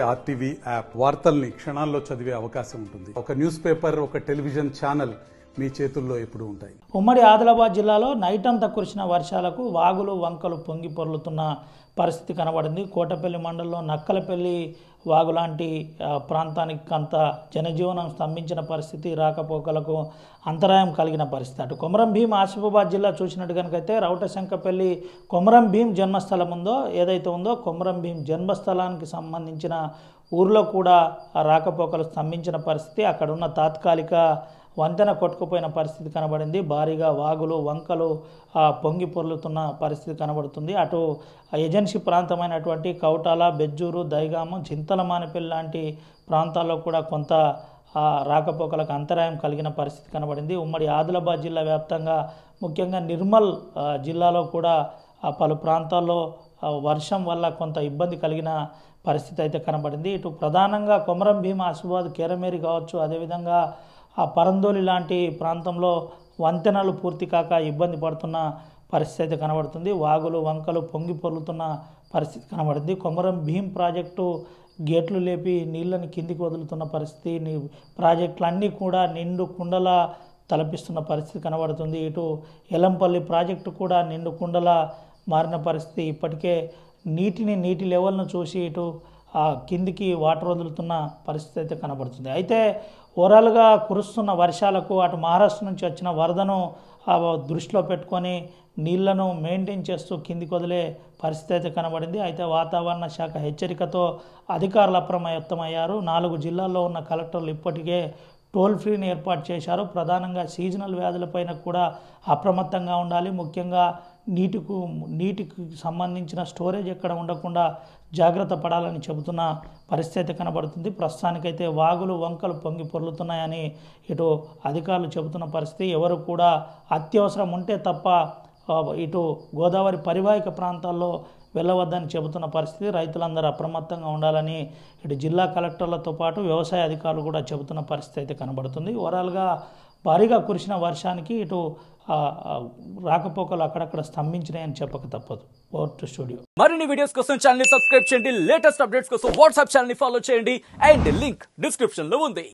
RTV app వార్తల్ని క్షణాల్లో చదివే అవకాశం ఉంటుంది. ఒక న్యూస్ పేపర్, ఒక టెలివిజన్ ఛానల్ మీ చేతుల్లో ఎప్పుడూ ఉంటాయి. ఉమ్మడి ఆదిలాబాద్ జిల్లాలో నైట్ అంతా కురిసిన వర్షాలకు వాగులు వంకలు పొంగి పొర్లుతున్న పరిస్థితి కనబడింది. కోటపల్లి మండలంలో నక్కలపల్లి వాగు లాంటి ప్రాంతానికి కొంత జనజీవనం స్తంభించిన పరిస్థితి, రాకపోకలకు అంతరాయం కలిగిన పరిస్థితి. అటు కొమరం భీం ఆసిఫాబాద్ జిల్లా చూసినట్టు కనుకైతే రౌటశంకపల్లి కొమరం భీం జన్మస్థలం ఉందో ఏదైతే ఉందో కొమరం భీం జన్మస్థలానికి సంబంధించిన ఊర్లో కూడా రాకపోకలు స్తంభించిన పరిస్థితి. అక్కడ ఉన్న తాత్కాలిక వంతెన కొట్టుకుపోయిన పరిస్థితి కనబడింది. భారీగా వాగులు వంకలు పొంగి పొర్లుతున్న పరిస్థితి కనబడుతుంది. అటు ఏజెన్సీ ప్రాంతమైనటువంటి కౌటాల, బెజ్జూరు, దైగాము, చింతలమానిపల్లి లాంటి ప్రాంతాల్లో కూడా కొంత రాకపోకలకు అంతరాయం కలిగిన పరిస్థితి కనబడింది. ఉమ్మడి ఆదిలాబాద్ జిల్లా వ్యాప్తంగా ముఖ్యంగా నిర్మల్ జిల్లాలో కూడా పలు ప్రాంతాల్లో వర్షం వల్ల కొంత ఇబ్బంది కలిగిన పరిస్థితి అయితే కనబడింది. ఇటు ప్రధానంగా కొమరం భీం ఆసిఫాబాద్ కేరమేరి కావచ్చు, అదేవిధంగా పరందోలి లాంటి ప్రాంతంలో వంతెనలు పూర్తి కాక ఇబ్బంది పడుతున్న పరిస్థితి అయితే కనబడుతుంది. వాగులు వంకలు పొంగి పొర్లుతున్న పరిస్థితి కనబడింది. కొమరం భీం ప్రాజెక్టు గేట్లు లేపి నీళ్ళని కిందికి వదులుతున్న పరిస్థితి, ప్రాజెక్టులన్నీ కూడా నిండు కుండలా తలపిస్తున్న పరిస్థితి కనబడుతుంది. ఇటు ఎలంపల్లి ప్రాజెక్టు కూడా నిండు కుండలా మారిన పరిస్థితి. ఇప్పటికే నీటి లెవెల్ను చూసి ఇటు కిందికి వాటర్ వదులుతున్న పరిస్థితి అయితే కనబడుతుంది. అయితే ఓవరాల్గా కురుస్తున్న వర్షాలకు అటు మహారాష్ట్ర నుంచి వచ్చిన వరదను దృష్టిలో పెట్టుకొని నీళ్లను మెయింటైన్ చేస్తూ కిందికి వదిలే పరిస్థితి అయితే కనబడింది. అయితే వాతావరణ శాఖ హెచ్చరికతో అధికారులు అప్రమత్తమయ్యారు. 4 జిల్లాల్లో ఉన్న కలెక్టర్లు ఇప్పటికే టోల్ ఫ్రీని ఏర్పాటు చేశారు. ప్రధానంగా సీజనల్ వ్యాధులపైన కూడా అప్రమత్తంగా ఉండాలి. ముఖ్యంగా నీటికి సంబంధించిన స్టోరేజ్ ఎక్కడ ఉండకుండా జాగ్రత్త పడాలని చెబుతున్న పరిస్థితి కనబడుతుంది. ప్రస్తుతానికైతే వాగులు వంకలు పొంగి పొర్లుతున్నాయని ఇటు అధికారులు చెబుతున్న పరిస్థితి. ఎవరు కూడా అత్యవసరం ఉంటే తప్ప ఇటు గోదావరి పరివాహిక ప్రాంతాల్లో వెళ్ళవద్దని చెబుతున్న పరిస్థితి. రైతులందరూ అప్రమత్తంగా ఉండాలని ఇటు జిల్లా కలెక్టర్లతో పాటు వ్యవసాయ అధికారులు కూడా చెబుతున్న పరిస్థితి అయితే కనబడుతుంది. ఓవరాల్గా భారీగా కురిసిన వర్షానికి ఇటు రాకపోకలు అక్కడక్కడ స్తంభించినాయని చెప్పక తప్పదు. Over to studio. మరిన్ని వీడియోస్ కోసం ఛానల్ ని సబ్స్క్రైబ్ చేయండి. లేటెస్ట్ అప్డేట్స్ కోసం వాట్సాప్ ఛానల్ ని ఫాలో చేయండి. అండ్ లింక్ డిస్క్రిప్షన్ లో ఉంది.